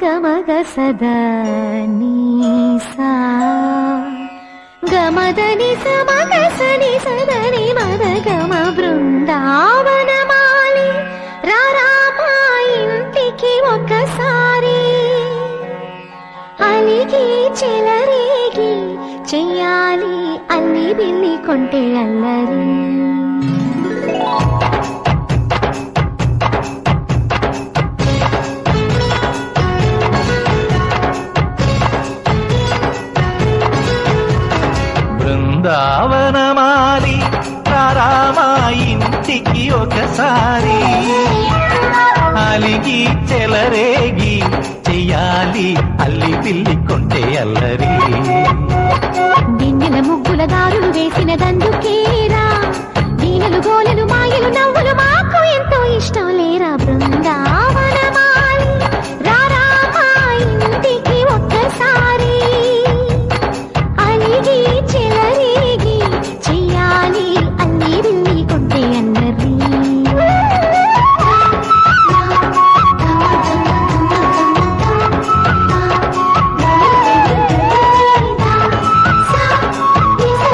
గమగ సదా నీసా గమదని సమగ సని సదని మద గమ బృందావనమాలి రారామా ఇంటికి ఒక్కసారి అలిగి చెలరేగి చెయ్యాలి అల్లి బిల్లి కొంటే అల్లరి బృందావనమాలి రారామా ఇంటికి ఒకసారి అలిగి చెలరేగి చెయ్యాలి అల్లి పిల్లి కొంటే అల్లరి దిన్నెల ముగ్గుల దారులు వేసిన దండ